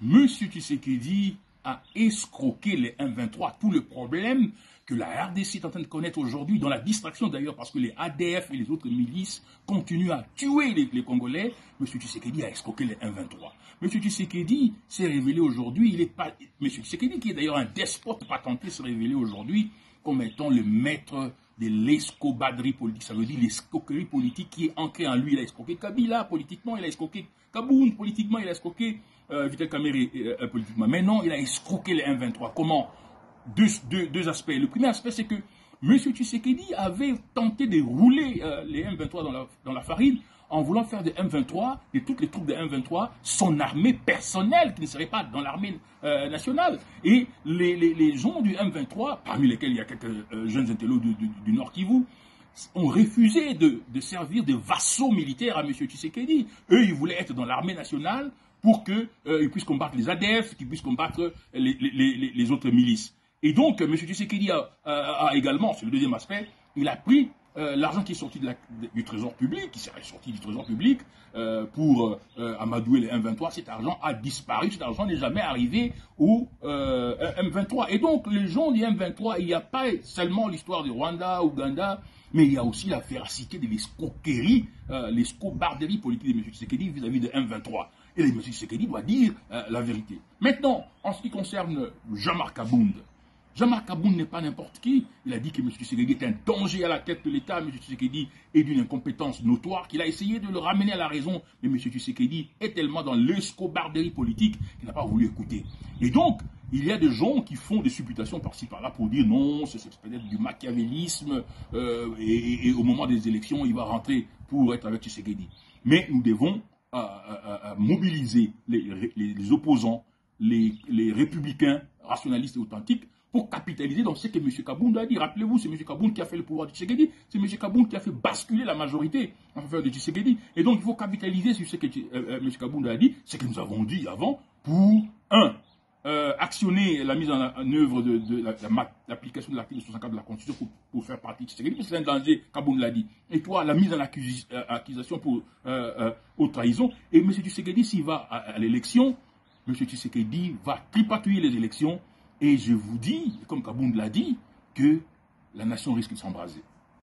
M. Tshisekedi a escroqué les 1-23. Tout le problème que la RDC est en train de connaître aujourd'hui, dans la distraction d'ailleurs, parce que les ADF et les autres milices continuent à tuer les Congolais, M. Tshisekedi a escroqué les 1-23. M. Tshisekedi s'est révélé aujourd'hui, M. Tshisekedi, qui est d'ailleurs un despote patenté, s'est révélé aujourd'hui comme étant le maître de l'escobadrie politique. Ça veut dire l'escroquerie politique qui est ancrée en lui. Il a escroqué Kabila politiquement, il a escroqué Kaboun politiquement, il a escroqué Vital Kamerhe politiquement. Mais non, il a escroqué les 1-23. Comment? Deux aspects. Le premier aspect, c'est que M. Tshisekedi avait tenté de rouler les M23 dans la farine en voulant faire des M23, de toutes les troupes de M23, son armée personnelle, qui ne serait pas dans l'armée nationale. Et les gens du M23, parmi lesquels il y a quelques jeunes intellos du Nord Kivu, ont refusé de servir de vassaux militaires à M. Tshisekedi. Eux, ils voulaient être dans l'armée nationale pour qu'ils puissent combattre les ADF, qu'ils puissent combattre les autres milices. Et donc, M. Tshisekedi a également, c'est le deuxième aspect, il a pris l'argent qui est sorti du trésor public, qui serait sorti du trésor public pour amadouer les M23, cet argent a disparu, cet argent n'est jamais arrivé au M23. Et donc, les gens du M23, il n'y a pas seulement l'histoire du Rwanda, Ouganda, mais il y a aussi la férocité de l'escroquerie, l'escobarderie politique de M. Tshisekedi vis-à-vis de M23. Et M. Tshisekedi doit dire la vérité. Maintenant, en ce qui concerne Jean-Marc Abound, Jean-Marc Abound n'est pas n'importe qui. Il a dit que M. Tshisekedi est un danger à la tête de l'État. M. Tshisekedi est d'une incompétence notoire, qu'il a essayé de le ramener à la raison. Mais M. Tshisekedi est tellement dans l'escobarderie politique qu'il n'a pas voulu écouter. Et donc, il y a des gens qui font des supputations par-ci par-là pour dire non, c'est peut-être du machiavélisme et au moment des élections, il va rentrer pour être avec Tshisekedi. Mais nous devons mobiliser les opposants, les républicains rationalistes et authentiques pour capitaliser dans ce que M. Kabound a dit. Rappelez-vous, c'est M. Kabound qui a fait le pouvoir de Tshisekedi, c'est M. Kabound qui a fait basculer la majorité en faveur de Tshisekedi. Et donc, il faut capitaliser sur ce que M. Kabound a dit, ce que nous avons dit avant, pour, actionner la mise en œuvre de l'application de l'article 64 de la Constitution pour faire partie de Tshisekedi, c'est un danger, Kabound l'a dit. Et toi, la mise en accusation pour haute trahison. Et M. Tshisekedi, s'il va à l'élection, M. Tshisekedi va tripatouiller les élections. Et je vous dis, comme Kabound l'a dit, que la nation risque de s'embraser.